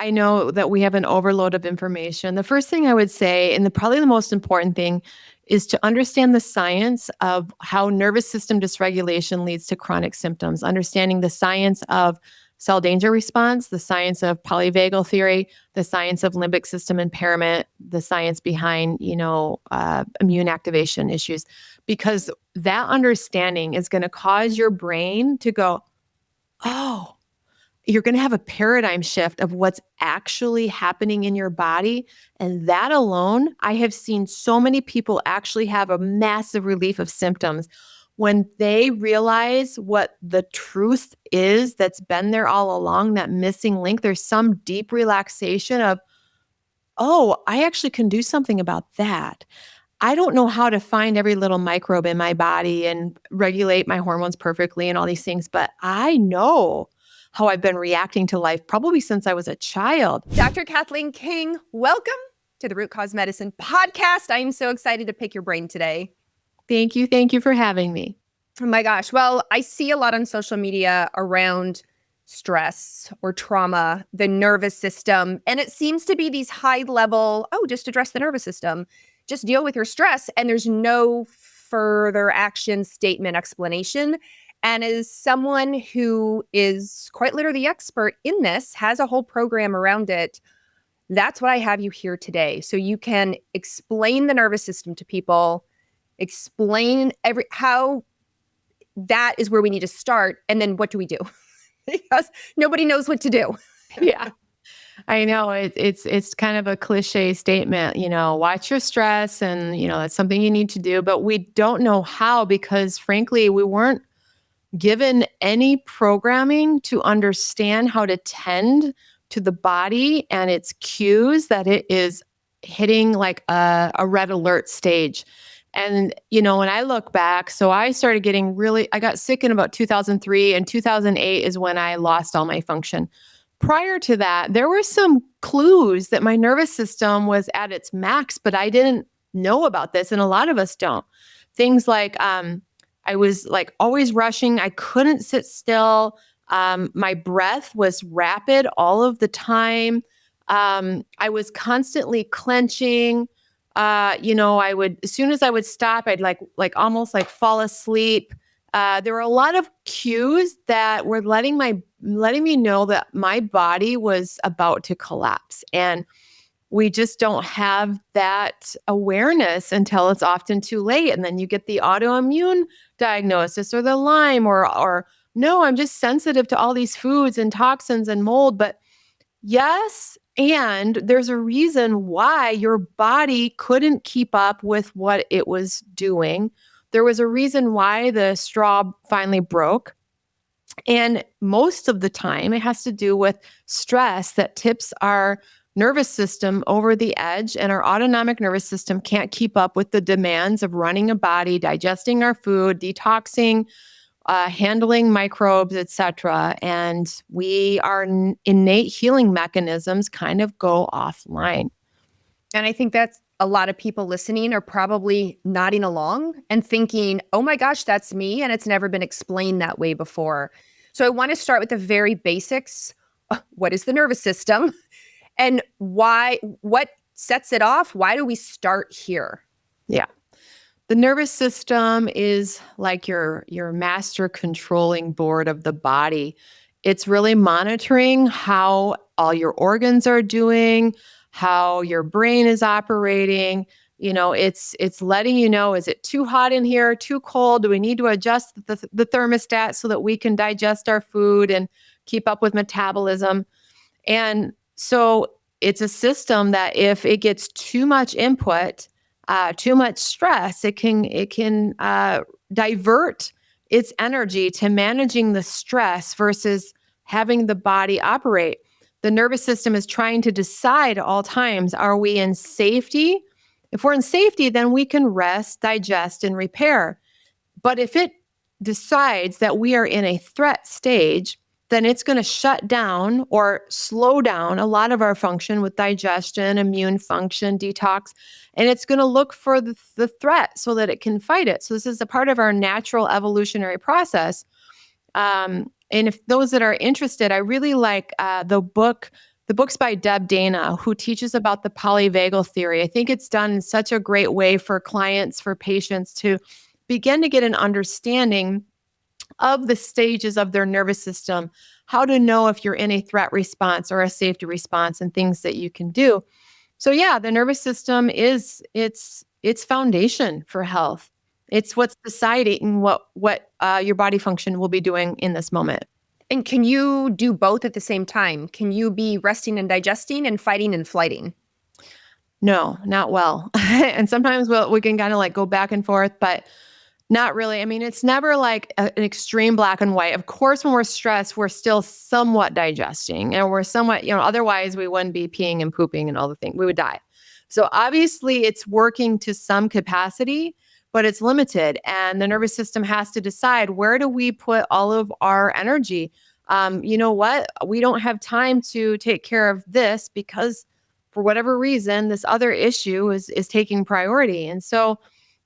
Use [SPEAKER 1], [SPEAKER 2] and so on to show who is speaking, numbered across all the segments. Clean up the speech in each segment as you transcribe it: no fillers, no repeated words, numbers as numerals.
[SPEAKER 1] I know that we have an overload of information. The first thing I would say, and probably the most important thing, is to understand the science of how nervous system dysregulation leads to chronic symptoms, understanding the science of cell danger response, the science of polyvagal theory, the science of limbic system impairment, the science behind, immune activation issues, because that understanding is going to cause your brain to go, oh, you're going to have a paradigm shift of what's actually happening in your body. And that alone, I have seen so many people actually have a massive relief of symptoms when they realize what the truth is that's been there all along, that missing link. There's some deep relaxation of, oh, I actually can do something about that. I don't know how to find every little microbe in my body and regulate my hormones perfectly and all these things, but I know how I've been reacting to life probably since I was a child.
[SPEAKER 2] Dr. Cathleen King, welcome to the Root Cause Medicine podcast. I am so excited to pick your brain today.
[SPEAKER 1] Thank you. Thank you for having me.
[SPEAKER 2] Oh my gosh. Well, I see a lot on social media around stress or trauma, the nervous system, and it seems to be these high level, just address the nervous system, just deal with your stress, and there's no further action, statement, explanation. And as someone who is quite literally the expert in this, has a whole program around it, that's what I have you here today. So you can explain the nervous system to people, explain how that is where we need to start. And then what do we do? Because nobody knows what to do.
[SPEAKER 1] Yeah. I know it's kind of a cliche statement, watch your stress and, that's something you need to do, but we don't know how because frankly, we weren't given any programming to understand how to tend to the body and its cues that it is hitting like a red alert stage. And, when I look back, so I started getting I got sick in about 2003 and 2008 is when I lost all my function. Prior to that, there were some clues that my nervous system was at its max, but I didn't know about this. And a lot of us don't. Things like, I was like always rushing. I couldn't sit still. My breath was rapid all of the time. I was constantly clenching. I would, as soon as I would stop, I'd like almost like fall asleep. There were a lot of cues that were letting me know that my body was about to collapse. And we just don't have that awareness until it's often too late. And then you get the autoimmune diagnosis or the Lyme or no, I'm just sensitive to all these foods and toxins and mold. But yes, and there's a reason why your body couldn't keep up with what it was doing. There was a reason why the straw finally broke. And most of the time, it has to do with stress that tips our nervous system over the edge, and our autonomic nervous system can't keep up with the demands of running a body, digesting our food, detoxing, handling microbes, etc. And our innate healing mechanisms kind of go offline.
[SPEAKER 2] And I think that's a lot of people listening are probably nodding along and thinking, oh my gosh, that's me. And it's never been explained that way before. So I want to start with the very basics. What is the nervous system? And what sets it off? Why do we start here?
[SPEAKER 1] Yeah. The nervous system is like your master controlling board of the body. It's really monitoring how all your organs are doing, how your brain is operating. It's letting you know, is it too hot in here, too cold? Do we need to adjust the thermostat so that we can digest our food and keep up with metabolism? And so it's a system that if it gets too much input, too much stress, it can divert its energy to managing the stress versus having the body operate. The nervous system is trying to decide at all times, are we in safety? If we're in safety, then we can rest, digest, and repair. But if it decides that we are in a threat stage, then it's going to shut down or slow down a lot of our function with digestion, immune function, detox, and it's going to look for the threat so that it can fight it. So this is a part of our natural evolutionary process. And if those that are interested, I really like the book The book's by Deb Dana, who teaches about the polyvagal theory. I think it's done in such a great way for clients, for patients to begin to get an understanding of the stages of their nervous system, how to know if you're in a threat response or a safety response, and things that you can do. So yeah, the nervous system is its foundation for health. It's what's deciding what your body function will be doing in this moment.
[SPEAKER 2] And can you do both at the same time? Can you be resting and digesting and fighting and flighting?
[SPEAKER 1] No, not well. And sometimes we can kind of like go back and forth, but not really. I mean, it's never like an extreme black and white. Of course, when we're stressed, we're still somewhat digesting, and we're somewhat, otherwise we wouldn't be peeing and pooping and all the things. We would die. So obviously it's working to some capacity, but it's limited. And the nervous system has to decide, where do we put all of our energy? You know what? We don't have time to take care of this because for whatever reason, this other issue is taking priority. And so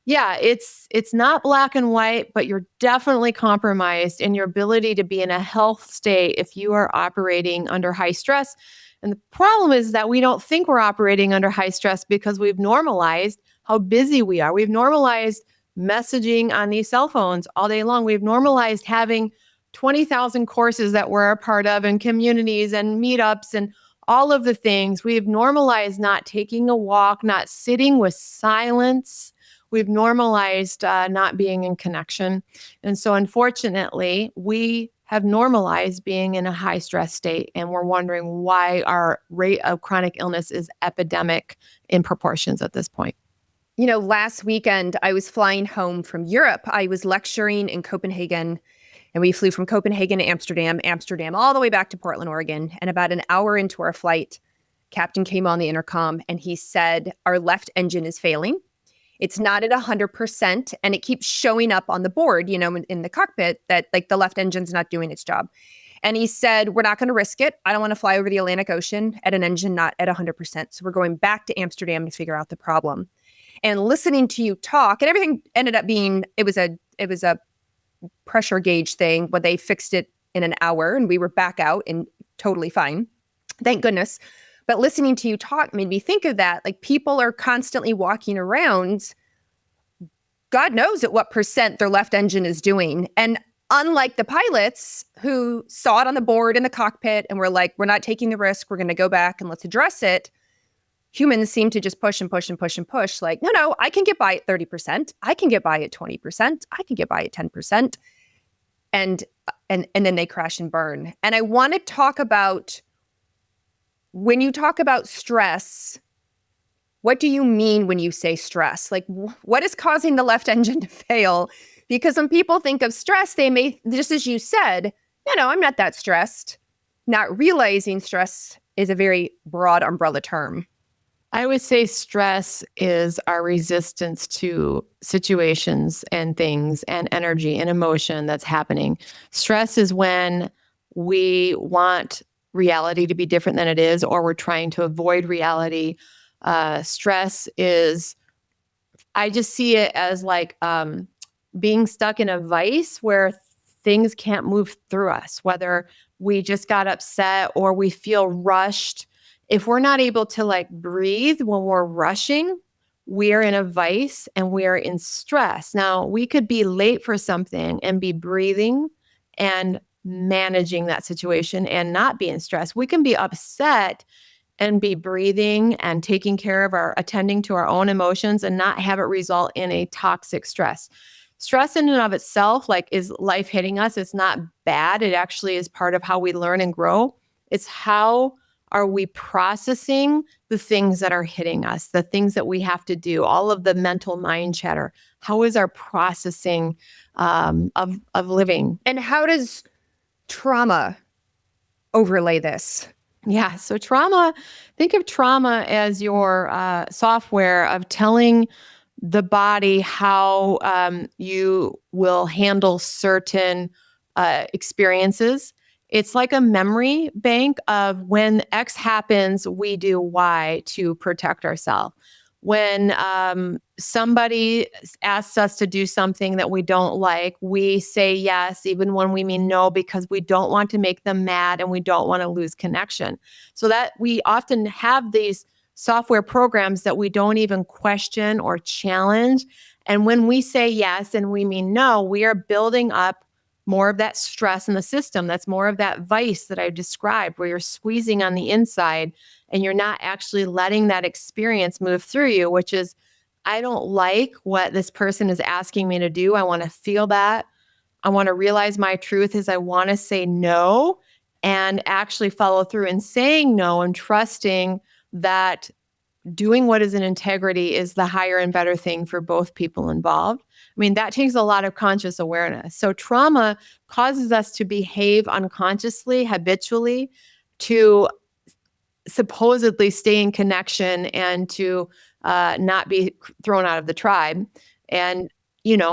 [SPEAKER 1] yeah, it's not black and white, but you're definitely compromised in your ability to be in a health state if you are operating under high stress. And the problem is that we don't think we're operating under high stress because we've normalized how busy we are. We've normalized messaging on these cell phones all day long. We've normalized having 20,000 courses that we're a part of, and communities and meetups and all of the things. We've normalized not taking a walk, not sitting with silence. We've normalized not being in connection. And so unfortunately, we have normalized being in a high stress state, and we're wondering why our rate of chronic illness is epidemic in proportions at this point.
[SPEAKER 2] Last weekend, I was flying home from Europe. I was lecturing in Copenhagen, and we flew from Copenhagen to Amsterdam, all the way back to Portland, Oregon. And about an hour into our flight, captain came on the intercom and he said, our left engine is failing. It's not at 100%, and it keeps showing up on the board, in the cockpit, that like the left engine's not doing its job. And he said, we're not going to risk it. I don't want to fly over the Atlantic Ocean at an engine not at 100%. So we're going back to Amsterdam to figure out the problem. And listening to you talk, and everything ended up being, it was a pressure gauge thing, but they fixed it in an hour and we were back out and totally fine. Thank goodness. But listening to you talk made me think of that. Like, people are constantly walking around, God knows at what percent their left engine is doing. And unlike the pilots who saw it on the board in the cockpit and were like, we're not taking the risk, we're going to go back and let's address it. Humans seem to just push and push and push and push. Like, no, I can get by at 30%. I can get by at 20%. I can get by at 10%. And then they crash and burn. And I want to talk about, when you talk about stress, what do you mean when you say stress? Like, what is causing the left engine to fail? Because when people think of stress, they may, just as you said, no, I'm not that stressed. Not realizing stress is a very broad umbrella term.
[SPEAKER 1] I would say stress is our resistance to situations and things and energy and emotion that's happening. Stress is when we want reality to be different than it is, or we're trying to avoid reality. Stress is, I just see it as like being stuck in a vice where things can't move through us, whether we just got upset or we feel rushed. If we're not able to like breathe when we're rushing, we're in a vice and we're in stress. Now, we could be late for something and be breathing and managing that situation and not be in stress. We can be upset and be breathing and taking care of attending to our own emotions and not have it result in a toxic stress. Stress in and of itself, like, is life hitting us? It's not bad. It actually is part of how we learn and grow. It's how are we processing the things that are hitting us, the things that we have to do, all of the mental mind chatter. How is our processing of living?
[SPEAKER 2] And how does trauma overlay this?
[SPEAKER 1] Yeah, so trauma, think of trauma as your software of telling the body how you will handle certain experiences. It's like a memory bank of when X happens, we do Y to protect ourselves. When somebody asks us to do something that we don't like, we say yes, even when we mean no, because we don't want to make them mad and we don't want to lose connection. So that we often have these software programs that we don't even question or challenge. And when we say yes and we mean no, we are building up more of that stress in the system. That's more of that vice that I described, where you're squeezing on the inside and you're not actually letting that experience move through you, which is, I don't like what this person is asking me to do. I want to feel that. I want to realize my truth is I want to say no and actually follow through in saying no and trusting that doing what is in integrity is the higher and better thing for both people involved. I mean, that takes a lot of conscious awareness. So trauma causes us to behave unconsciously, habitually, to supposedly stay in connection and to not be thrown out of the tribe. And,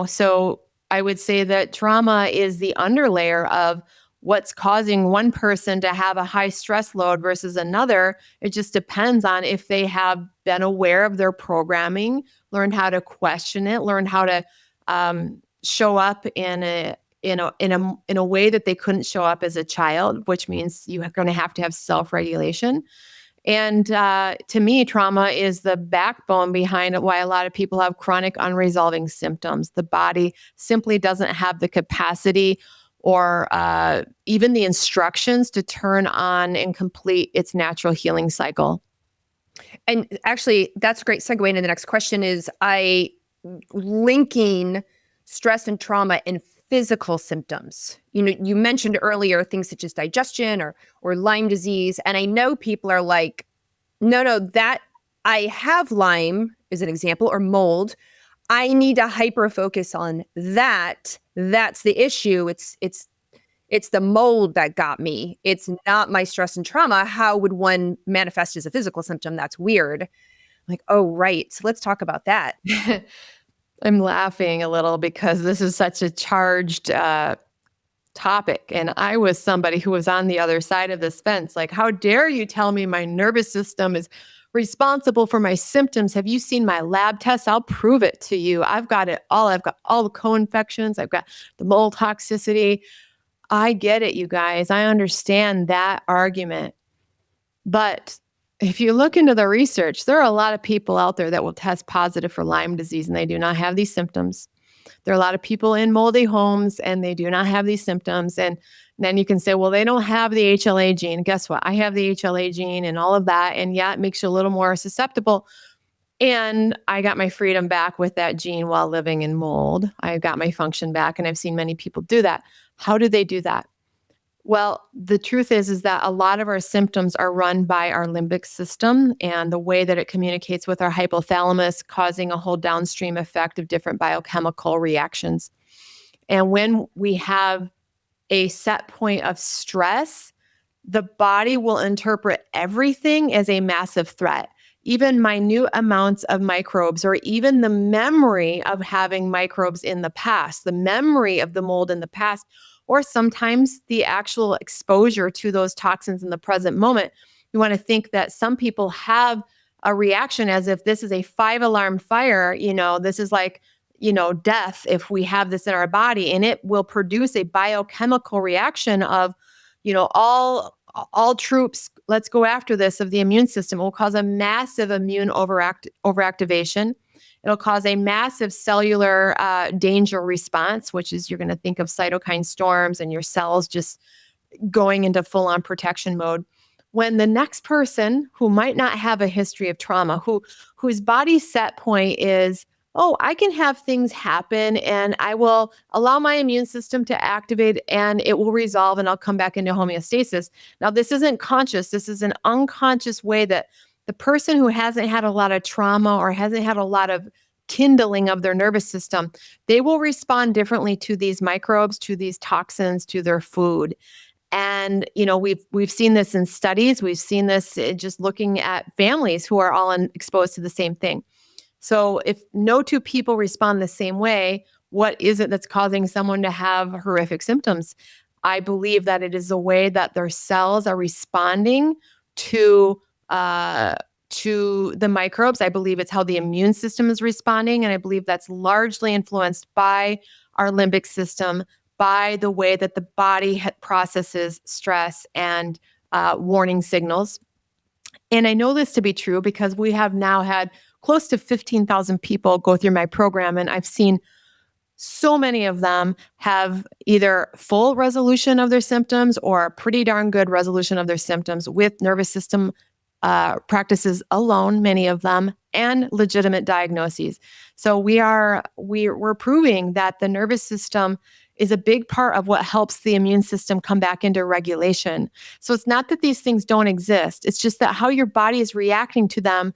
[SPEAKER 1] so I would say that trauma is the underlayer of what's causing one person to have a high stress load versus another. It just depends on if they have been aware of their programming, learned how to question it, learned how to show up in a way that they couldn't show up as a child, which means you are going to have self-regulation. And to me, trauma is the backbone behind why a lot of people have chronic unresolving symptoms. The body simply doesn't have the capacity or even the instructions to turn on and complete its natural healing cycle.
[SPEAKER 2] And actually, that's a great segue into the next question is linking stress and trauma and physical symptoms. You mentioned earlier things such as digestion or Lyme disease. And I know people are like, no, that I have Lyme is an example, or mold. I need to hyper focus on that. That's the issue. It's the mold that got me. It's not my stress and trauma. How would one manifest as a physical symptom? That's weird. I'm like, oh, right. So let's talk about that.
[SPEAKER 1] I'm laughing a little because this is such a charged topic. And I was somebody who was on the other side of this fence. Like, how dare you tell me my nervous system is responsible for my symptoms? Have you seen my lab tests? I'll prove it to you. I've got it all. I've got all the co-infections. I've got the mold toxicity. I get it, you guys. I understand that argument. But if you look into the research, there are a lot of people out there that will test positive for Lyme disease and they do not have these symptoms. There are a lot of people in moldy homes and they do not have these symptoms. And then you can say, well, they don't have the HLA gene. Guess what? I have the HLA gene and all of that. And yeah, it makes you a little more susceptible. And I got my freedom back with that gene while living in mold. I got my function back. And I've seen many people do that. How do they do that? Well, the truth is that a lot of our symptoms are run by our limbic system and the way that it communicates with our hypothalamus, causing a whole downstream effect of different biochemical reactions. And when we have a set point of stress, the body will interpret everything as a massive threat. Even minute amounts of microbes, or even the memory of having microbes in the past, the memory of the mold in the past, or sometimes the actual exposure to those toxins in the present moment. You want to think that some people have a reaction as if this is a 5-alarm fire. This is like, death if we have this in our body, and it will produce a biochemical reaction of, all troops, let's go after this, of the immune system. It will cause a massive immune overactivation. It'll cause a massive cellular danger response, which is you're going to think of cytokine storms and your cells just going into full-on protection mode. When the next person who might not have a history of trauma, whose body set point is, oh, I can have things happen and I will allow my immune system to activate and it will resolve and I'll come back into homeostasis. Now, this isn't conscious. This is an unconscious way that the person who hasn't had a lot of trauma or hasn't had a lot of kindling of their nervous system, they will respond differently to these microbes, to these toxins, to their food. And, we've seen this in studies. We've seen this just looking at families who are all exposed to the same thing. So if no two people respond the same way, what is it that's causing someone to have horrific symptoms? I believe that it is the way that their cells are responding to to the microbes. I believe it's how the immune system is responding. And I believe that's largely influenced by our limbic system, by the way that the body processes stress and warning signals. And I know this to be true because we have now had close to 15,000 people go through my program, and I've seen so many of them have either full resolution of their symptoms or a pretty darn good resolution of their symptoms with nervous system practices alone, many of them, and legitimate diagnoses. So we're proving that the nervous system is a big part of what helps the immune system come back into regulation. So it's not that these things don't exist. It's just that how your body is reacting to them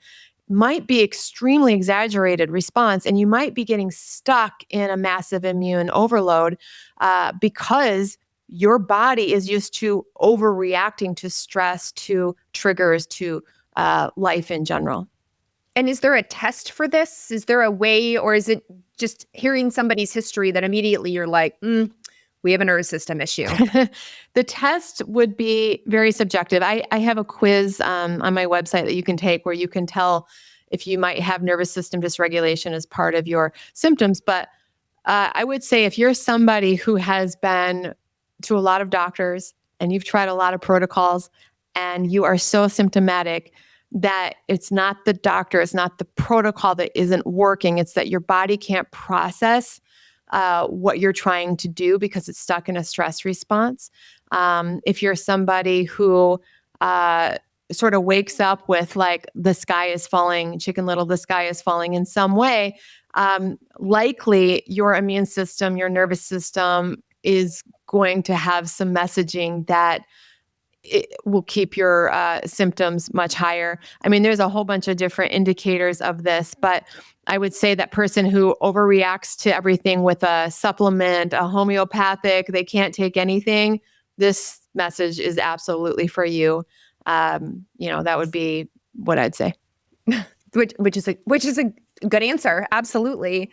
[SPEAKER 1] might be extremely exaggerated response, and you might be getting stuck in a massive immune overload because your body is used to overreacting to stress, to triggers, to life in general.
[SPEAKER 2] And is there a test for this? Is there a way, or is it just hearing somebody's history that immediately you're like, we have a nervous system issue?
[SPEAKER 1] The test would be very subjective. I have a quiz on my website that you can take where you can tell if you might have nervous system dysregulation as part of your symptoms. But I would say if you're somebody who has been to a lot of doctors and you've tried a lot of protocols and you are so symptomatic that it's not the doctor, it's not the protocol that isn't working, it's that your body can't process what you're trying to do because it's stuck in a stress response. If you're somebody who sort of wakes up with like the sky is falling, Chicken Little, the sky is falling in some way, likely your immune system, your nervous system is going to have some messaging that it will keep your symptoms much higher. I mean, there's a whole bunch of different indicators of this, but I would say that person who overreacts to everything with a supplement, a homeopathic, they can't take anything, this message is absolutely for you. That would be what I'd say.
[SPEAKER 2] which is a good answer. Absolutely.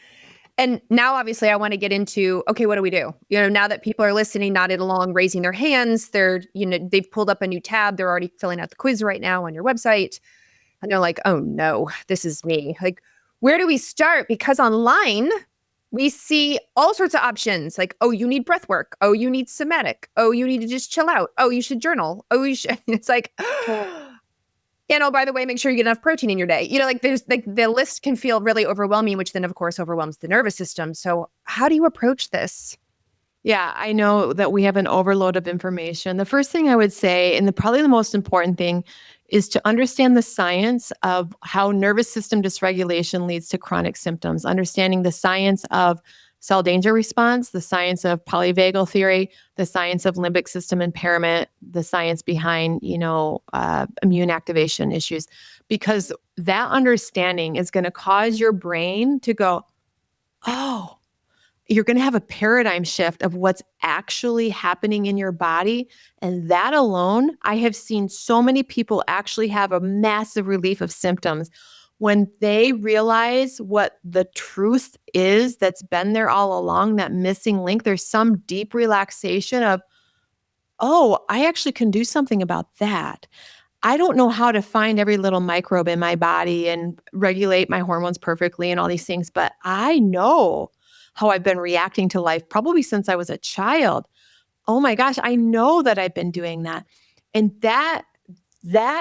[SPEAKER 2] And now, obviously, I want to get into, okay, what do we do? Now that people are listening, nodding along, raising their hands, they've pulled up a new tab. They're already filling out the quiz right now on your website. And they're like, oh no, this is me. Like, where do we start? Because online, we see all sorts of options. Like, oh, you need breath work. Oh, you need somatic. Oh, you need to just chill out. Oh, you should journal. Oh, you should. It's like, and oh, by the way, make sure you get enough protein in your day. There's the list can feel really overwhelming, which then of course overwhelms the nervous system. So how do you approach this?
[SPEAKER 1] Yeah, I know that we have an overload of information. The first thing I would say, and probably the most important thing, is to understand the science of how nervous system dysregulation leads to chronic symptoms, understanding the science of cell danger response, the science of polyvagal theory, the science of limbic system impairment, the science behind, immune activation issues, because that understanding is going to cause your brain to go, oh, you're going to have a paradigm shift of what's actually happening in your body. And that alone, I have seen so many people actually have a massive relief of symptoms when they realize what the truth is that's been there all along, that missing link. There's some deep relaxation of, oh, I actually can do something about that. I don't know how to find every little microbe in my body and regulate my hormones perfectly and all these things, but I know how I've been reacting to life probably since I was a child. Oh my gosh, I know that I've been doing that. And that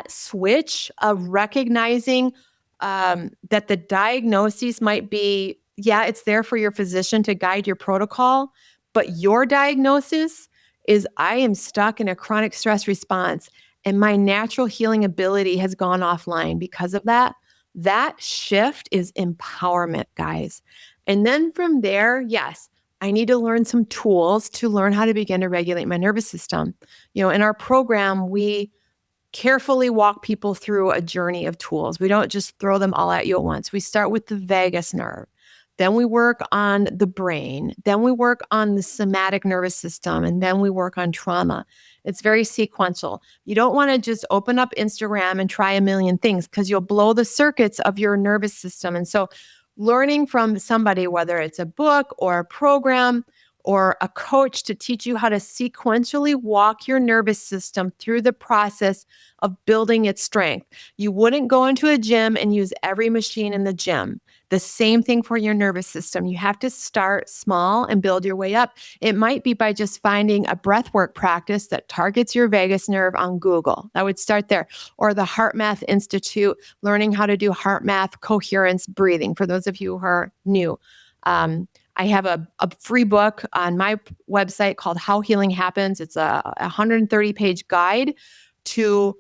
[SPEAKER 1] switch of recognizing that the diagnoses might be, yeah, it's there for your physician to guide your protocol, but your diagnosis is I am stuck in a chronic stress response and my natural healing ability has gone offline because of that. That shift is empowerment, guys. And then from there, yes, I need to learn some tools to learn how to begin to regulate my nervous system. In our program, we carefully walk people through a journey of tools. We don't just throw them all at you at once. We start with the vagus nerve. Then we work on the brain. Then we work on the somatic nervous system. And then we work on trauma. It's very sequential. You don't want to just open up Instagram and try a million things because you'll blow the circuits of your nervous system. And so learning from somebody, whether it's a book or a program or a coach to teach you how to sequentially walk your nervous system through the process of building its strength. You wouldn't go into a gym and use every machine in the gym. The same thing for your nervous system. You have to start small and build your way up. It might be by just finding a breathwork practice that targets your vagus nerve on Google. I would start there. Or the Heart Math Institute, learning how to do heart math coherence breathing for those of you who are new. I have a free book on my website called How Healing Happens. It's a 130-page guide to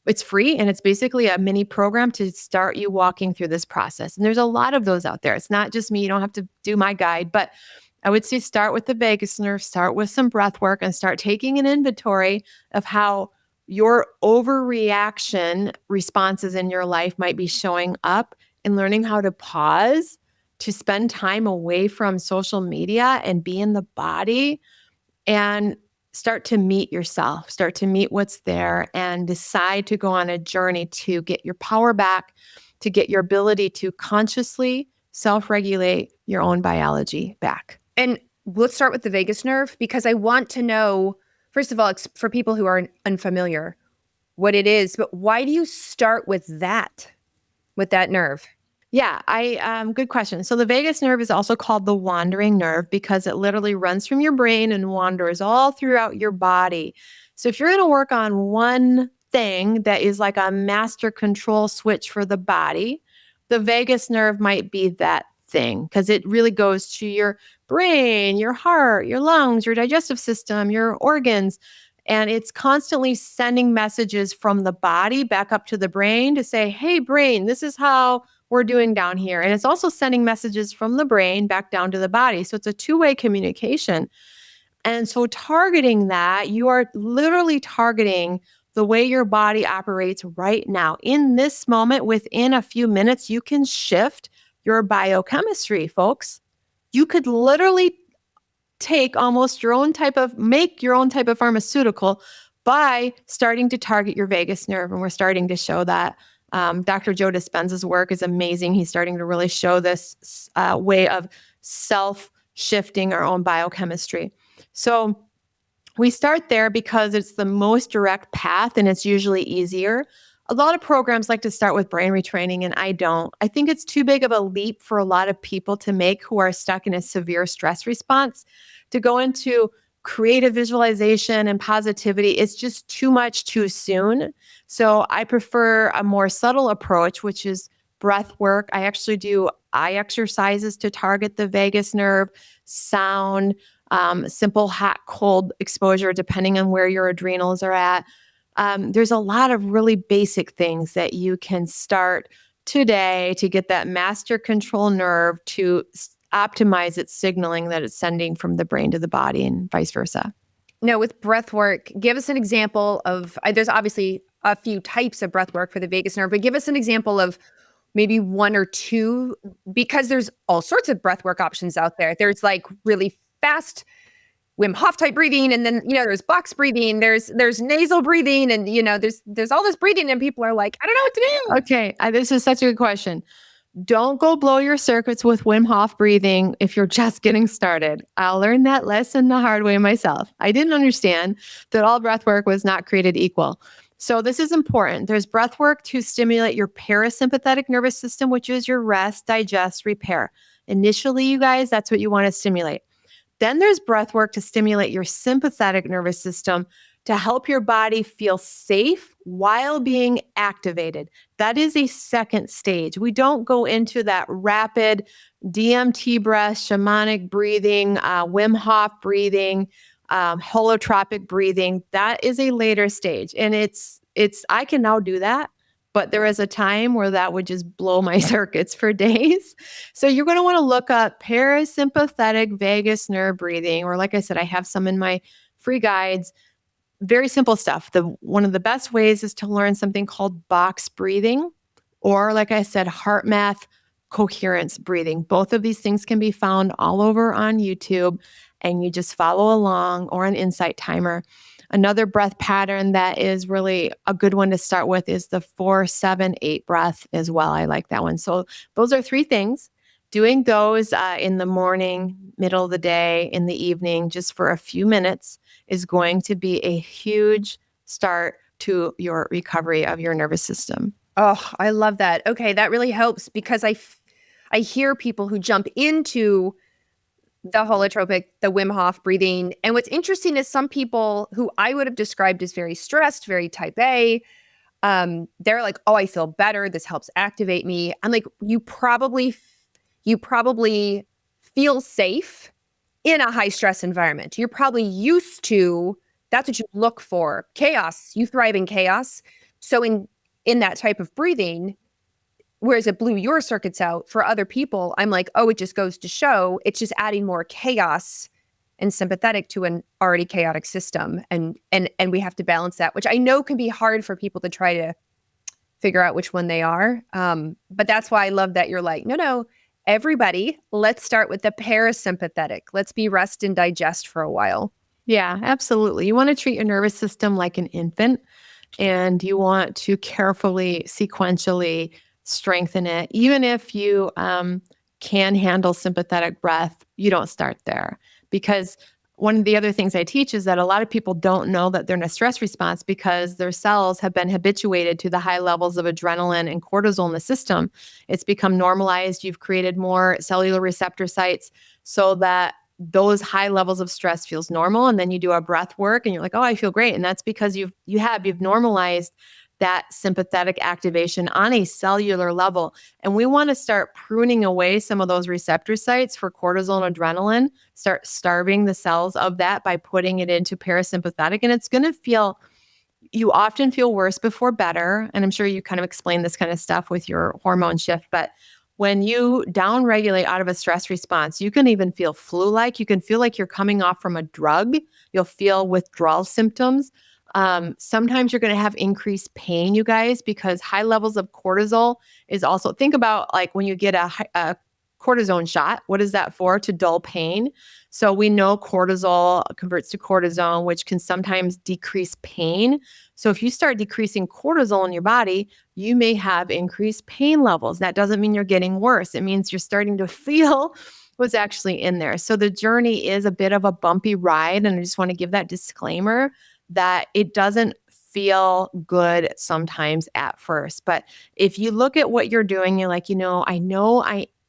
[SPEAKER 1] it's free, and it's basically a mini program to start you walking through this process. And there's a lot of those out there. It's not just me. You don't have to do my guide, but I would say start with the vagus nerve, start with some breath work, and start taking an inventory of how your overreaction responses in your life might be showing up, and learning how to pause, to spend time away from social media and be in the body and start to meet yourself, start to meet what's there, and decide to go on a journey to get your power back, to get your ability to consciously self-regulate your own biology back.
[SPEAKER 2] And let's start with the vagus nerve, because I want to know, first of all, for people who are unfamiliar, what it is, but why do you start with that nerve?
[SPEAKER 1] Yeah, good question. So the vagus nerve is also called the wandering nerve because it literally runs from your brain and wanders all throughout your body. So if you're going to work on one thing that is like a master control switch for the body, the vagus nerve might be that thing because it really goes to your brain, your heart, your lungs, your digestive system, your organs. And it's constantly sending messages from the body back up to the brain to say, hey, brain, this is how we're doing down here. And it's also sending messages from the brain back down to the body. So it's a two-way communication. And so targeting that, you are literally targeting the way your body operates right now. In this moment, within a few minutes, you can shift your biochemistry, folks. You could literally make your own type of pharmaceutical by starting to target your vagus nerve. And we're starting to show that. Dr. Joe Dispenza's work is amazing. He's starting to really show this way of self-shifting our own biochemistry. So we start there because it's the most direct path and it's usually easier. A lot of programs like to start with brain retraining, and I don't. I think it's too big of a leap for a lot of people to make who are stuck in a severe stress response to go into creative visualization and positivity. It's just too much too soon. So I prefer a more subtle approach, which is breath work. I actually do eye exercises to target the vagus nerve, sound, simple hot, cold exposure, depending on where your adrenals are at. There's a lot of really basic things that you can start today to get that master control nerve to optimize its signaling that it's sending from the brain to the body and vice versa.
[SPEAKER 2] Now, with breath work, give us an example of, there's obviously a few types of breath work for the vagus nerve, but give us an example of maybe one or two, because there's all sorts of breath work options out there. There's like really fast Wim Hof type breathing, and then, there's box breathing, there's nasal breathing, and, there's all this breathing, and people are like, I don't know what to do.
[SPEAKER 1] Okay, this is such a good question. Don't go blow your circuits with Wim Hof breathing if you're just getting started. I learned that lesson the hard way myself. I didn't understand that all breath work was not created equal. So this is important. There's breath work to stimulate your parasympathetic nervous system, which is your rest, digest, repair. Initially, you guys, that's what you want to stimulate. Then there's breath work to stimulate your sympathetic nervous system to help your body feel safe while being activated. That is a second stage. We don't go into that rapid DMT breath, shamanic breathing, Wim Hof breathing, holotropic breathing. That is a later stage. And I can now do that, but there is a time where that would just blow my circuits for days. So you're going to want to look up parasympathetic vagus nerve breathing, or like I said, I have some in my free guides. Very simple stuff. One of the best ways is to learn something called box breathing, or like I said, heart math coherence breathing. Both of these things can be found all over on YouTube, and you just follow along, or an Insight Timer. Another breath pattern that is really a good one to start with is the 4-7-8 breath as well. I like that one. So those are three things. Doing those in the morning, middle of the day, in the evening, just for a few minutes is going to be a huge start to your recovery of your nervous system.
[SPEAKER 2] Oh, I love that. Okay, that really helps because I hear people who jump into the holotropic, the Wim Hof breathing. And what's interesting is some people who I would have described as very stressed, very type A, they're like, "Oh, I feel better. This helps activate me." I'm like, you probably feel safe in a high stress environment. You're probably used to, that's what you look for. Chaos. You thrive in chaos. So in that type of breathing, whereas it blew your circuits out, for other people, I'm like, oh, it just goes to show it's just adding more chaos and sympathetic to an already chaotic system. And we have to balance that, which I know can be hard for people to try to figure out which one they are. But that's why I love that you're like, no, everybody, let's start with the parasympathetic. Let's be rest and digest for a while.
[SPEAKER 1] Yeah, absolutely. You want to treat your nervous system like an infant, and you want to carefully, sequentially strengthen it. Even if you can handle sympathetic breath, you don't start there, because one of the other things I teach is that a lot of people don't know that they're in a stress response because their cells have been habituated to the high levels of adrenaline and cortisol in the system. It's become normalized. You've created more cellular receptor sites so that those high levels of stress feels normal. And then you do a breath work and you're like, oh, I feel great. And that's because you've normalized that sympathetic activation on a cellular level. And we want to start pruning away some of those receptor sites for cortisol and adrenaline, start starving the cells of that by putting it into parasympathetic. And it's going to feel, you often feel worse before better. And I'm sure you kind of explain this kind of stuff with your hormone shift, but when you downregulate out of a stress response, you can even feel flu-like. You can feel like you're coming off from a drug. You'll feel withdrawal symptoms. Sometimes you're going to have increased pain, you guys, because high levels of cortisol is also, think about like when you get a cortisone shot. What is that for? To dull pain. So we know cortisol converts to cortisone, which can sometimes decrease pain. So if you start decreasing cortisol in your body, you may have increased pain levels. That doesn't mean you're getting worse. It means you're starting to feel what's actually in there. So the journey is a bit of a bumpy ride. And I just want to give that disclaimer that it doesn't feel good sometimes at first. But if you look at what you're doing, you're like,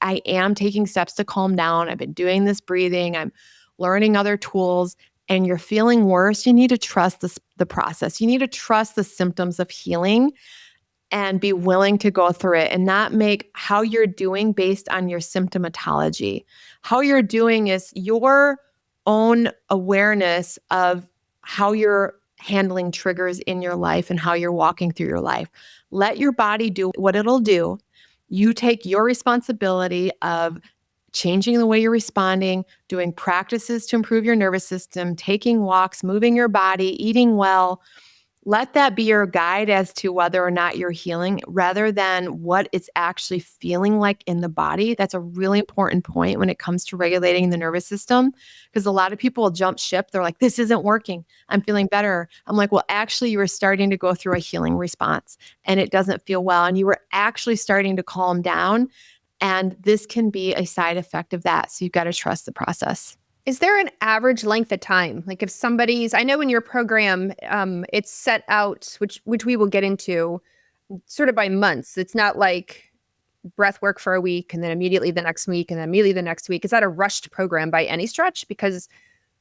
[SPEAKER 1] I am taking steps to calm down. I've been doing this breathing. I'm learning other tools, and you're feeling worse. You need to trust the process. You need to trust the symptoms of healing and be willing to go through it and not make how you're doing based on your symptomatology. How you're doing is your own awareness of how you're handling triggers in your life and how you're walking through your life. Let your body do what it'll do. You take your responsibility of changing the way you're responding, doing practices to improve your nervous system, taking walks, moving your body, eating well. Let that be your guide as to whether or not you're healing rather than what it's actually feeling like in the body. That's a really important point when it comes to regulating the nervous system, because a lot of people will jump ship. They're like, this isn't working. I'm feeling better. I'm like, well, actually, you were starting to go through a healing response and it doesn't feel well. And you were actually starting to calm down. And this can be a side effect of that. So you've got to trust the process.
[SPEAKER 2] Is there an average length of time? Like if somebody's, I know in your program, it's set out, which we will get into, sort of by months. It's not like breath work for a week and then immediately the next week and then immediately the next week. Is that a rushed program by any stretch? Because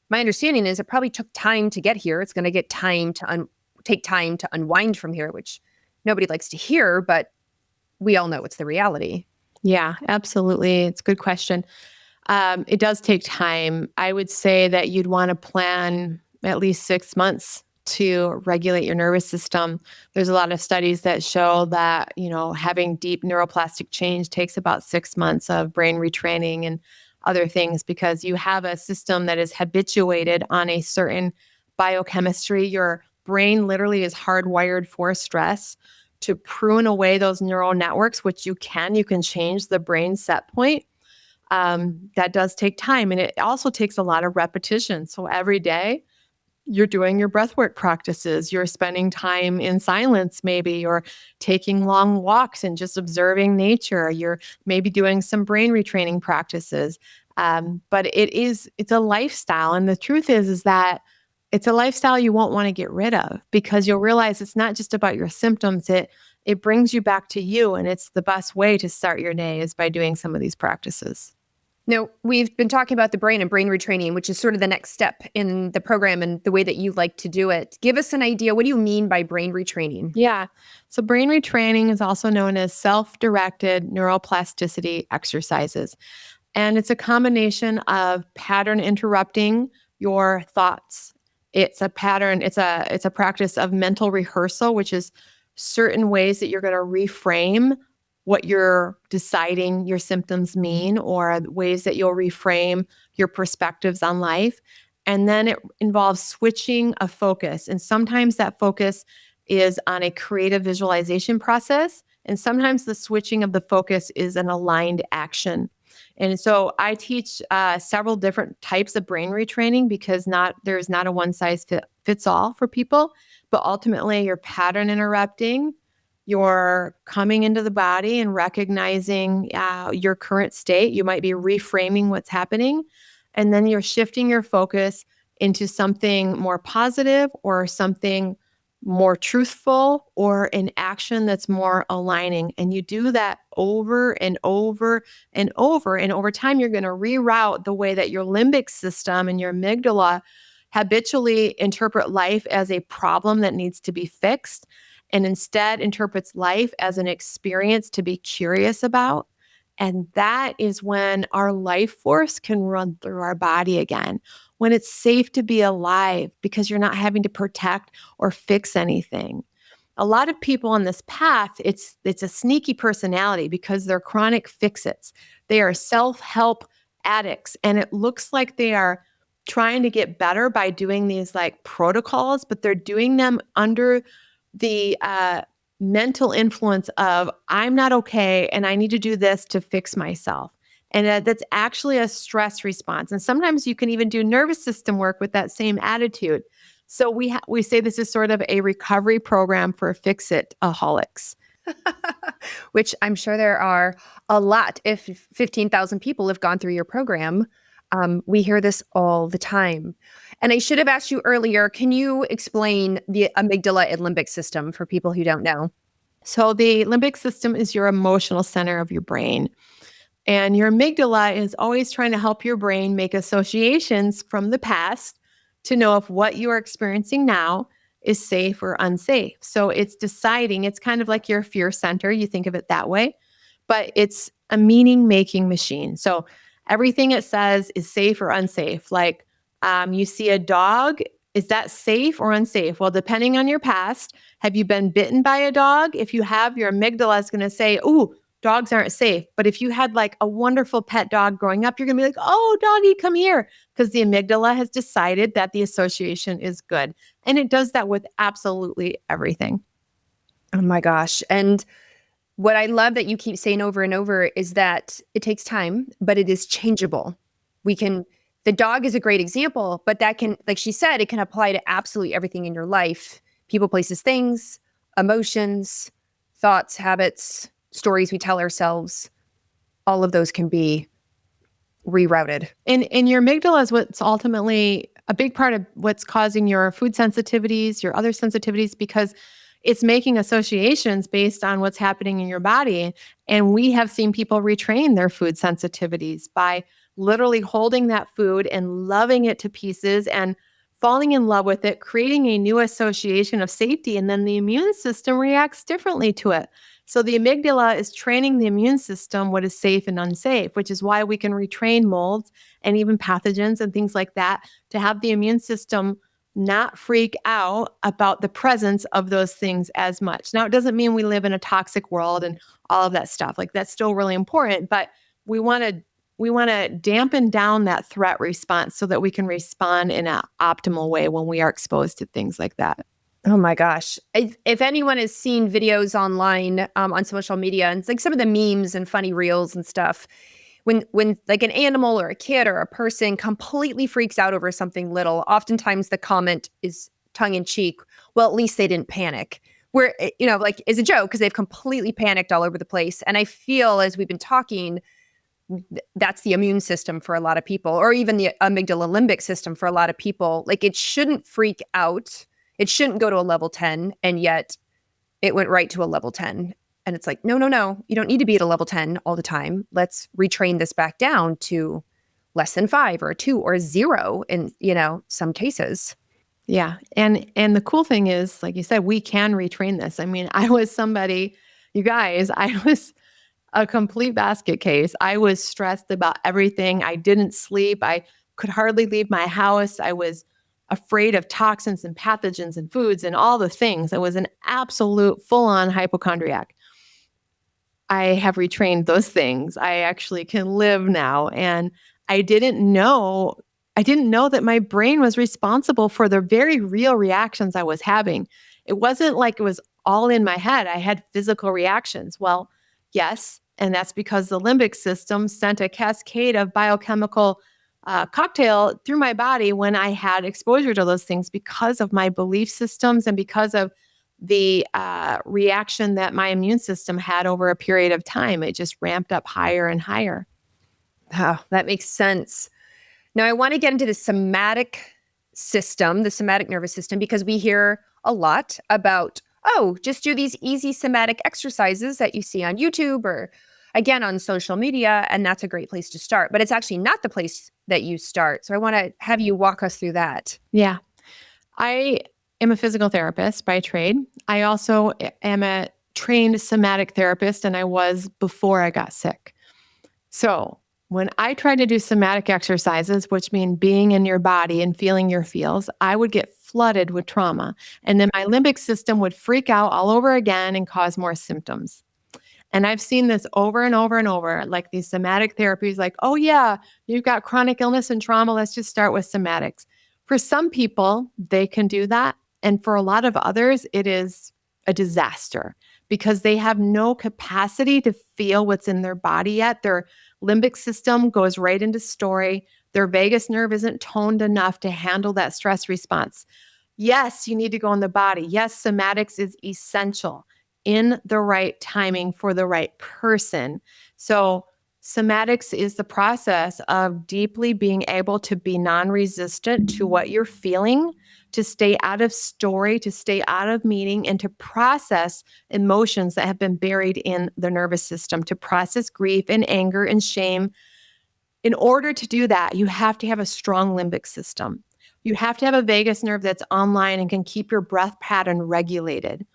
[SPEAKER 2] my understanding is it probably took time to get here. It's going to get time to take time to unwind from here, which nobody likes to hear, but we all know it's the reality.
[SPEAKER 1] Yeah, absolutely. It's a good question. It does take time. I would say that you'd want to plan at least 6 months to regulate your nervous system. There's a lot of studies that show that, having deep neuroplastic change takes about 6 months of brain retraining and other things because you have a system that is habituated on a certain biochemistry. Your brain literally is hardwired for stress. To prune away those neural networks, which you can change the brain set point. That does take time. And it also takes a lot of repetition. So every day you're doing your breathwork practices, you're spending time in silence, maybe you're taking long walks and just observing nature, you're maybe doing some brain retraining practices. But it's a lifestyle. And the truth is that it's a lifestyle you won't want to get rid of, because you'll realize it's not just about your symptoms. It brings you back to you. And it's the best way to start your day is by doing some of these practices.
[SPEAKER 2] Now, we've been talking about the brain and brain retraining, which is sort of the next step in the program and the way that you like to do it. Give us an idea. What do you mean by brain retraining?
[SPEAKER 1] Yeah. So brain retraining is also known as self-directed neuroplasticity exercises. And it's a combination of pattern interrupting your thoughts. It's a pattern, it's a practice of mental rehearsal, which is certain ways that you're going to reframe what you're deciding your symptoms mean, or ways that you'll reframe your perspectives on life. And then it involves switching a focus. And sometimes that focus is on a creative visualization process. And sometimes the switching of the focus is an aligned action. And so I teach several different types of brain retraining, because there's not a one size fits all for people. But ultimately, you're pattern interrupting, you're coming into the body and recognizing your current state. You might be reframing what's happening. And then you're shifting your focus into something more positive, or something more truthful, or an action that's more aligning. And you do that over and over and over. And over time, you're going to reroute the way that your limbic system and your amygdala habitually interpret life as a problem that needs to be fixed, and instead interprets life as an experience to be curious about. And that is when our life force can run through our body again, when it's safe to be alive, because you're not having to protect or fix anything. A lot of people on this path, it's a sneaky personality, because they're chronic fix-its. They are self-help addicts, and it looks like they are trying to get better by doing these like protocols, but they're doing them under the mental influence of, I'm not okay and I need to do this to fix myself. And that's actually a stress response. And sometimes you can even do nervous system work with that same attitude. So we say this is sort of a recovery program for fix-it-aholics.
[SPEAKER 2] Which I'm sure there are a lot. If 15,000 people have gone through your program, we hear this all the time. And I should have asked you earlier, can you explain the amygdala and limbic system for people who don't know?
[SPEAKER 1] So the limbic system is your emotional center of your brain. And your amygdala is always trying to help your brain make associations from the past to know if what you are experiencing now is safe or unsafe. So it's deciding, it's kind of like your fear center. You think of it that way, but it's a meaning making machine. So everything it says is safe or unsafe. Like you see a dog, is that safe or unsafe? Well, depending on your past, have you been bitten by a dog? If you have, your amygdala is going to say, ooh, dogs aren't safe. But if you had like a wonderful pet dog growing up, you're going to be like, oh, doggy, come here. Because the amygdala has decided that the association is good. And it does that with absolutely everything.
[SPEAKER 2] Oh my gosh. And what I love that you keep saying over and over is that it takes time, but it is changeable. The dog is a great example, but that can, like she said, it can apply to absolutely everything in your life. People, places, things, emotions, thoughts, habits, stories we tell ourselves. All of those can be rerouted.
[SPEAKER 1] And your amygdala is what's ultimately a big part of what's causing your food sensitivities, your other sensitivities, because it's making associations based on what's happening in your body. And we have seen people retrain their food sensitivities by literally holding that food and loving it to pieces and falling in love with it, creating a new association of safety. And then the immune system reacts differently to it. So the amygdala is training the immune system what is safe and unsafe, which is why we can retrain molds and even pathogens and things like that to have the immune system not freak out about the presence of those things as much. Now, it doesn't mean we live in a toxic world and all of that stuff. Like, that's still really important, but we want to dampen down that threat response so that we can respond in an optimal way when we are exposed to things like that.
[SPEAKER 2] Oh my gosh. If anyone has seen videos online on social media and it's like some of the memes and funny reels and stuff, when like an animal or a kid or a person completely freaks out over something little, oftentimes the comment is tongue in cheek, well, at least they didn't panic. Where, like is a joke because they've completely panicked all over the place. And I feel as we've been talking, that's the immune system for a lot of people, or even the amygdala limbic system for a lot of people. Like it shouldn't freak out. It shouldn't go to a level 10. And yet it went right to a level 10. And it's like, no, no, no, you don't need to be at a level 10 all the time. Let's retrain this back down to less than 5 or 2 or 0 in, some cases.
[SPEAKER 1] Yeah. And the cool thing is, like you said, we can retrain this. I mean, I was somebody, you guys, I was a complete basket case. I was stressed about everything. I didn't sleep. I could hardly leave my house. I was afraid of toxins and pathogens and foods and all the things. I was an absolute full-on hypochondriac. I have retrained those things. I actually can live now. And I didn't know that my brain was responsible for the very real reactions I was having. It wasn't like it was all in my head. I had physical reactions. Well, yes, and that's because the limbic system sent a cascade of biochemical cocktail through my body when I had exposure to those things because of my belief systems and because of the reaction that my immune system had over a period of time. It just ramped up higher and higher.
[SPEAKER 2] Oh, that makes sense. Now, I want to get into the somatic system, the somatic nervous system, because we hear a lot about, just do these easy somatic exercises that you see on YouTube or again on social media, and that's a great place to start. But it's actually not the place that you start. So I want to have you walk us through that.
[SPEAKER 1] Yeah. I am a physical therapist by trade. I also am a trained somatic therapist, and I was before I got sick. So when I tried to do somatic exercises, which mean being in your body and feeling your feels, I would get flooded with trauma. And then my limbic system would freak out all over again and cause more symptoms. And I've seen this over and over and over, like these somatic therapies, like, oh, yeah, you've got chronic illness and trauma. Let's just start with somatics. For some people, they can do that. And for a lot of others, it is a disaster because they have no capacity to feel what's in their body yet. Their limbic system goes right into story. Their vagus nerve isn't toned enough to handle that stress response. Yes, you need to go in the body. Yes, somatics is essential in the right timing for the right person. So somatics is the process of deeply being able to be non-resistant to what you're feeling, to stay out of story, to stay out of meaning, and to process emotions that have been buried in the nervous system, to process grief and anger and shame. In order to do that, you have to have a strong limbic system. You have to have a vagus nerve that's online and can keep your breath pattern regulated.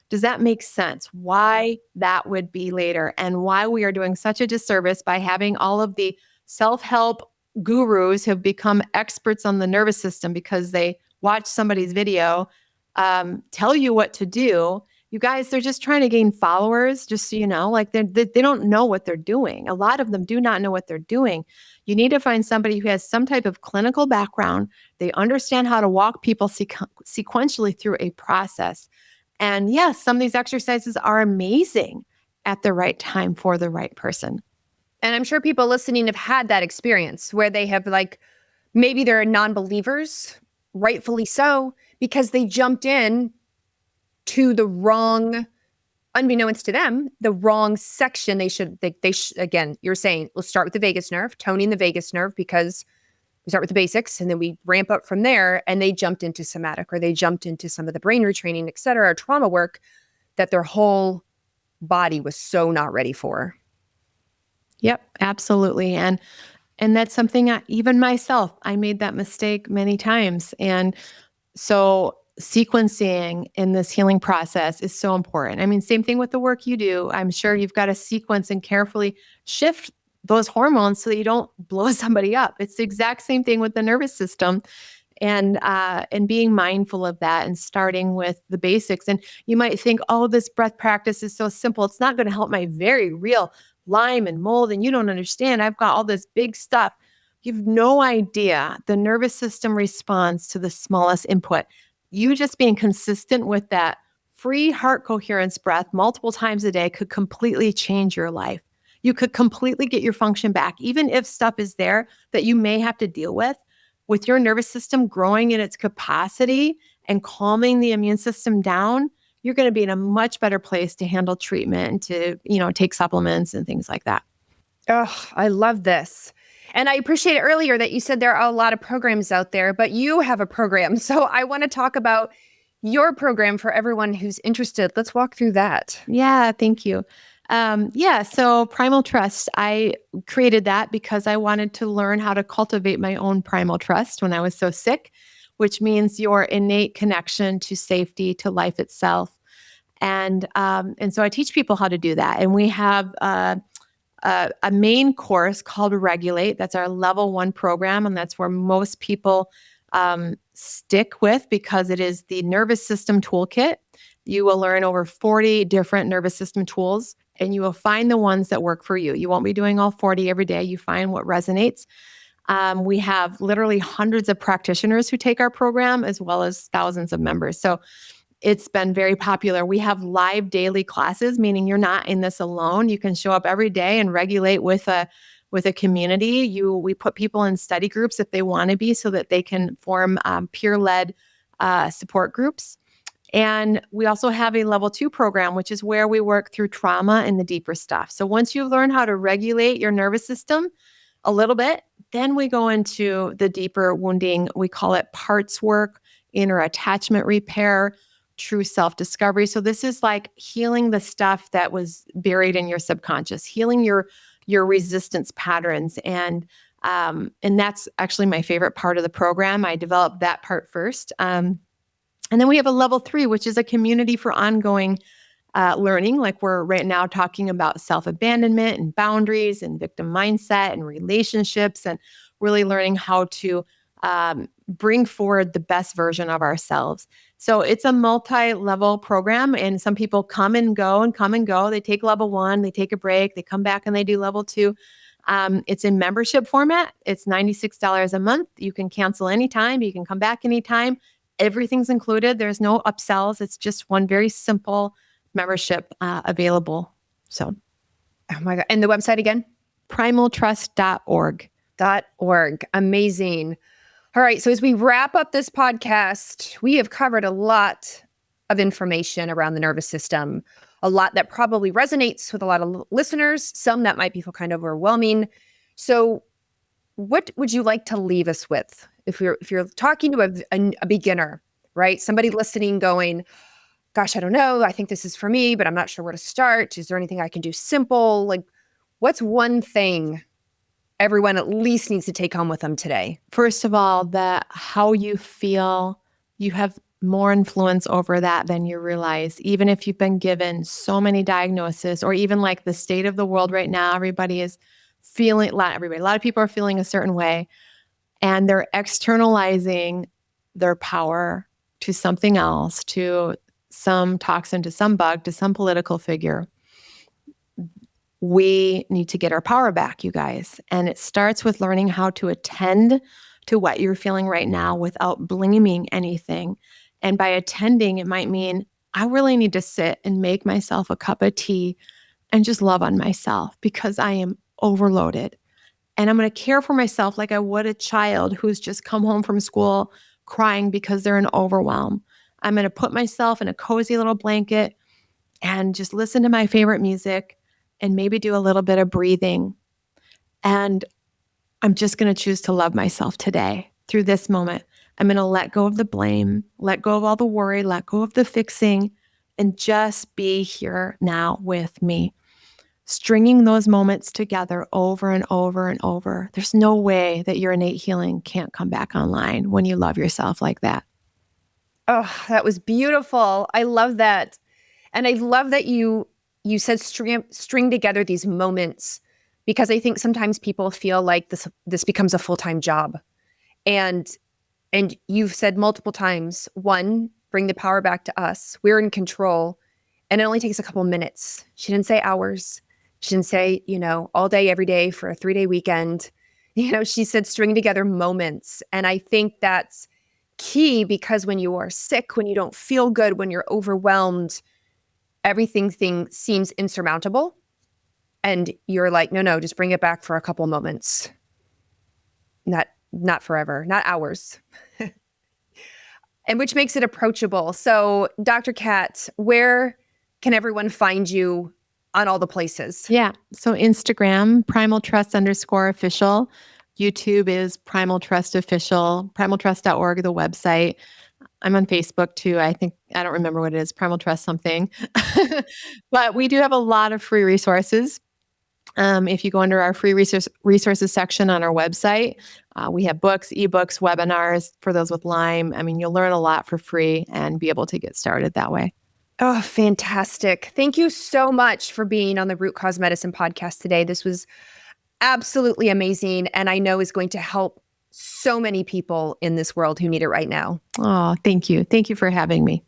[SPEAKER 1] Does that make sense? Why that would be later and why we are doing such a disservice by having all of the self-help gurus who have become experts on the nervous system because they watch somebody's video tell you what to do. You guys, they're just trying to gain followers, just so you know, like they don't know what they're doing. A lot of them do not know what they're doing. You need to find somebody who has some type of clinical background. They understand how to walk people sequentially through a process. And yes, some of these exercises are amazing at the right time for the right person.
[SPEAKER 2] And I'm sure people listening have had that experience where they have maybe they're non-believers, rightfully so, because they jumped in to the wrong, unbeknownst to them, the wrong section. Again, you're saying, let's start with the vagus nerve, toning the vagus nerve because we start with the basics and then we ramp up from there. And they jumped into somatic or they jumped into some of the brain retraining, et cetera, trauma work that their whole body was so not ready for.
[SPEAKER 1] Yep, absolutely. And that's something even myself, I made that mistake many times. And so sequencing in this healing process is so important. I mean, same thing with the work you do. I'm sure you've got to sequence and carefully shift those hormones so that you don't blow somebody up. It's the exact same thing with the nervous system. And being mindful of that and starting with the basics. And you might think, oh, this breath practice is so simple. It's not going to help my very real Lyme and mold. And you don't understand. I've got all this big stuff. You've no idea. The nervous system responds to the smallest input. You just being consistent with that free heart coherence breath multiple times a day could completely change your life. you could completely get your function back, even if stuff is there that you may have to deal with your nervous system growing in its capacity and calming the immune system down. You're going to be in a much better place to handle treatment and to, take supplements and things like that.
[SPEAKER 2] Oh, I love this. And I appreciate earlier that you said there are a lot of programs out there, but you have a program. So I want to talk about your program for everyone who's interested. Let's walk through that.
[SPEAKER 1] Yeah, thank you. So Primal Trust, I created that because I wanted to learn how to cultivate my own primal trust when I was so sick, which means your innate connection to safety, to life itself. And so I teach people how to do that. And we have a main course called Regulate. That's our level 1 program. And that's where most people stick with because it is the nervous system toolkit. You will learn over 40 different nervous system tools, and you will find the ones that work for you. You won't be doing all 40 every day. You find what resonates. We have literally hundreds of practitioners who take our program, as well as thousands of members. So it's been very popular. We have live daily classes, meaning you're not in this alone. You can show up every day and regulate with a community. We put people in study groups if they want to be, so that they can form peer-led support groups. And we also have a level 2 program, which is where we work through trauma and the deeper stuff. So once you learn how to regulate your nervous system a little bit, then we go into the deeper wounding. We call it parts work, inner attachment repair, true self-discovery. So this is like healing the stuff that was buried in your subconscious, healing your resistance patterns. And that's actually my favorite part of the program. I developed that part first. And then we have a level 3, which is a community for ongoing learning. Like we're right now talking about self-abandonment and boundaries and victim mindset and relationships, and really learning how to bring forward the best version of ourselves. So it's a multi-level program, and some people come and go. They take level 1, they take a break, they come back and they do level 2. It's in membership format. It's $96 a month. You can cancel anytime. You can come back anytime. Everything's included. There's no upsells. It's just one very simple membership available. So,
[SPEAKER 2] oh my God. And the website again?
[SPEAKER 1] primaltrust.org.
[SPEAKER 2] .org. Amazing. All right. So as we wrap up this podcast, we have covered a lot of information around the nervous system, a lot that probably resonates with a lot of listeners, some that might feel kind of overwhelming. So what would you like to leave us with? If you're talking to a beginner, right? Somebody listening going, gosh, I don't know. I think this is for me, but I'm not sure where to start. Is there anything I can do simple? Like, what's one thing everyone at least needs to take home with them today?
[SPEAKER 1] First of all, that how you feel, you have more influence over that than you realize. Even if you've been given so many diagnoses, or even like the state of the world right now, everybody is feeling, a lot of people are feeling a certain way, and they're externalizing their power to something else, to some toxin, to some bug, to some political figure. We need to get our power back, you guys. And it starts with learning how to attend to what you're feeling right now without blaming anything. And by attending, it might mean I really need to sit and make myself a cup of tea and just love on myself because I am overloaded. And I'm going to care for myself like I would a child who's just come home from school crying because they're in overwhelm. I'm going to put myself in a cozy little blanket and just listen to my favorite music and maybe do a little bit of breathing. And I'm just going to choose to love myself today through this moment. I'm going to let go of the blame, let go of all the worry, let go of the fixing, and just be here now with me. Stringing those moments together over and over and over. There's no way that your innate healing can't come back online when you love yourself like that.
[SPEAKER 2] Oh, that was beautiful. I love that. And I love that you said string together these moments, because I think sometimes people feel like this becomes a full-time job. And you've said multiple times, 1, bring the power back to us. We're in control. And it only takes a couple minutes. She didn't say hours. She didn't say, all day, every day for a 3-day weekend. She said string together moments. And I think that's key, because when you are sick, when you don't feel good, when you're overwhelmed, everything seems insurmountable. And you're like, no, just bring it back for a couple moments. Not forever, not hours. And which makes it approachable. So, Dr. Kat, where can everyone find you on all the places?
[SPEAKER 1] Yeah. So Instagram, Primal Trust _official. YouTube is Primal Trust Official, primaltrust.org, the website. I'm on Facebook too. I don't remember what it is, Primal Trust something. But we do have a lot of free resources. If you go under our free resources section on our website, we have books, ebooks, webinars for those with Lyme. I mean, you'll learn a lot for free and be able to get started that way.
[SPEAKER 2] Oh, fantastic. Thank you so much for being on the Root Cause Medicine podcast today. This was absolutely amazing, and I know is going to help so many people in this world who need it right now.
[SPEAKER 1] Oh, thank you. Thank you for having me.